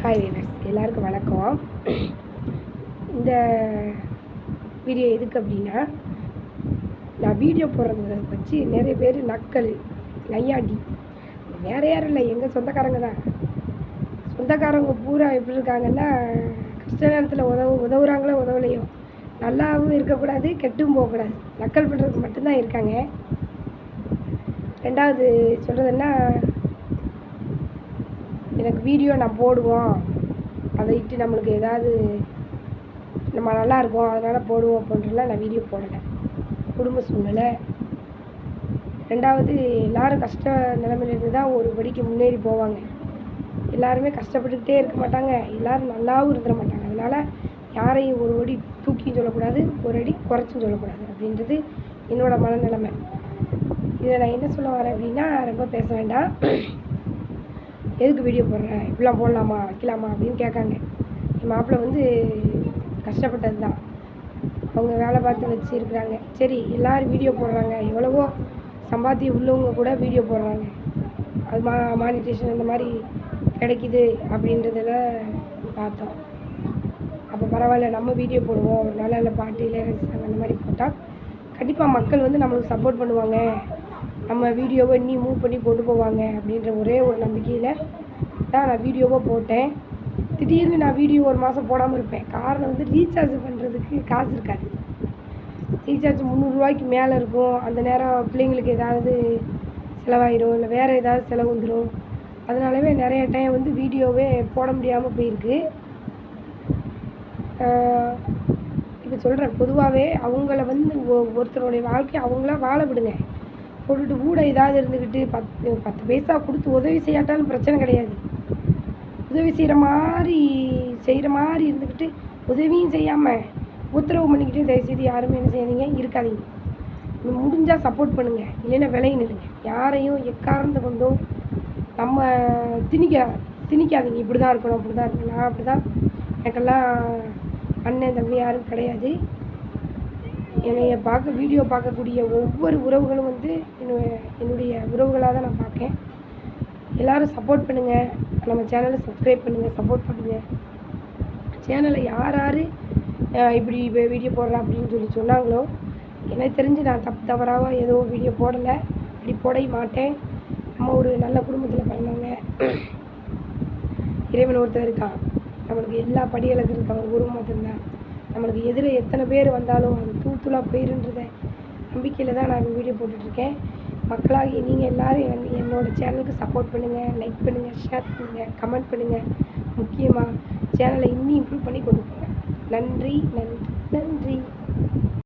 Hi viewers, எல்லாருக்கும் வணக்கம். இந்த வீடியோ எதுக்கு அப்படின்னா, நான் வீடியோ போடுறத வச்சு நிறைய பேர் நக்கல் நையாண்டி வேறு யாரும் இல்லை, எங்கள் சொந்தக்காரங்க தான். சொந்தக்காரங்க பூரா எப்படி இருக்காங்கன்னா, கஷ்ட நேரத்தில் உதவுறாங்களோ உதவலையோ, நல்லாவும் இருக்கக்கூடாது, கெட்டும் போகக்கூடாது, நக்கல் பண்ணுறதுக்கு மட்டும்தான் இருக்காங்க. ரெண்டாவது சொல்கிறதுன்னா, எனக்கு வீடியோ நான் போடுவோம், அதை இட்டு நம்மளுக்கு ஏதாவது நம்ம நல்லாயிருக்கும் அதனால் போடுவோம் அப்படின்றலாம் நான் வீடியோ போடலை. குடும்ப சூழ்நிலை. ரெண்டாவது, எல்லோரும் கஷ்ட நிலைமையிலேருந்து தான் ஒரு படிக்கு முன்னேறி போவாங்க. எல்லாருமே கஷ்டப்பட்டுக்கிட்டே இருக்க மாட்டாங்க, எல்லோரும் நல்லாவும் இருந்துட மாட்டாங்க. அதனால் யாரையும் ஒரு அடி தூக்கியும் சொல்லக்கூடாது, ஒரு அடி குறைச்சும் சொல்லக்கூடாது அப்படின்றது என்னோடய மனநிலைமை. இதை நான் என்ன சொல்ல வரேன் அப்படின்னா, ரொம்ப பேச வேண்டாம். எதுக்கு வீடியோ போடுறேன், இப்படிலாம் போடலாமா வைக்கலாமா அப்படின்னு கேட்காங்க. என் மாப்பிள்ளை வந்து கஷ்டப்பட்டது தான், அவங்க வேலை பார்த்து வச்சுருக்குறாங்க. சரி, எல்லோரும் வீடியோ போடுறாங்க, எவ்வளவோ சம்பாத்தியம் உள்ளவங்க கூட வீடியோ போடுறாங்க, அது மானிட்டேஷன் இந்த மாதிரி கிடைக்கிது அப்படின்றதில் பார்த்தோம். அப்போ பரவாயில்ல, நம்ம வீடியோ போடுவோம், ஒரு நல்ல நல்ல பாட்டு இளையராஜா அந்த மாதிரி போட்டால் கண்டிப்பாக மக்கள் வந்து நம்மளுக்கு சப்போர்ட் பண்ணுவாங்க, நம்ம வீடியோவை இன்னி மூவ் பண்ணி கொண்டு போவாங்க அப்படின்ற ஒரே ஒரு நம்பிக்கையில் தான் நான் வீடியோவை போட்டேன். திடீர்னு நான் வீடியோ ஒரு மாதம் போடாமல் இருப்பேன். காரணம் வந்து ரீசார்ஜ் பண்ணுறதுக்கு காசு இருக்காது. ரீசார்ஜ் 300 ரூபாய்க்கு மேலே இருக்கும். அந்த நேரம் பிள்ளைங்களுக்கு ஏதாவது செலவாயிடும், இல்லை வேறு ஏதாவது செலவு வந்துடும். அதனாலவே நிறைய டைம் வந்து வீடியோவே போட முடியாமல் போயிருக்கு. இப்போ சொல்கிறேன், பொதுவாகவே அவங்கள வந்து ஒருத்தருடைய வாழ்க்கையை அவங்கள வாழ விடுங்க. போட்டுட்டு கூட ஏதாவது இருந்துக்கிட்டு 10 பைசா கொடுத்து உதவி செய்யாட்டாலும் பிரச்சனை கிடையாது. உதவி செய்கிற மாதிரி இருந்துக்கிட்டு உதவியும் செய்யாமல் உத்தரவு பண்ணிக்கிட்டு தயவுசெய்து யாருமே என்ன செய்யாதீங்க, இருக்காதீங்க. முடிஞ்சால் சப்போர்ட் பண்ணுங்கள், இல்லைன்னா விலகி நில்லுங்க. யாரையும் எக்காரணத்தை கொண்டும் நம்ம திணிக்காதீங்க. இப்படி தான் இருக்கணும், அப்படி தான் இருக்கணும். நான் அப்படி தான், எனக்கெல்லாம் அண்ணன் தம்பி யாரும் கிடையாது. என்னைய வீடியோ பார்க்கக்கூடிய ஒவ்வொரு உறவுகளும் வந்து என்னுடைய உறவுகளாக தான் நான் பார்க்கேன். எல்லோரும் சப்போர்ட் பண்ணுங்கள், நம்ம சேனலை சப்ஸ்கிரைப் பண்ணுங்கள், சப்போர்ட் பண்ணுங்கள். சேனலை யார் இப்படி வீடியோ போடுறா அப்படின்னு சொன்னாங்களோ, எனக்கு தெரிஞ்சு நான் தவறாக ஏதோ வீடியோ போடலை, அப்படி போடவே மாட்டேன். நம்ம ஒரு நல்ல குடும்பத்தில் பிறந்தவங்க, இறைவன் ஒருத்தர் இருக்கான், நம்மளுக்கு எல்லா படிகளுக்கு இருக்க அவர் ஒரு மட்டும்தான். நம்மளுக்கு எதிர எத்தனை பேர் வந்தாலும் அது தூளாக போயிருன்றத நம்பிக்கையில் தான் நான் வீடியோ போட்டுட்ருக்கேன். மக்களாகி நீங்கள் எல்லோரும் என்னோடய சேனலுக்கு சப்போர்ட் பண்ணுங்கள், லைக் பண்ணுங்கள், ஷேர் பண்ணுங்கள், கமெண்ட் பண்ணுங்கள். முக்கியமாக சேனலை இன்னும் இம்ப்ரூவ் பண்ணி கொண்டு போங்க. நன்றி.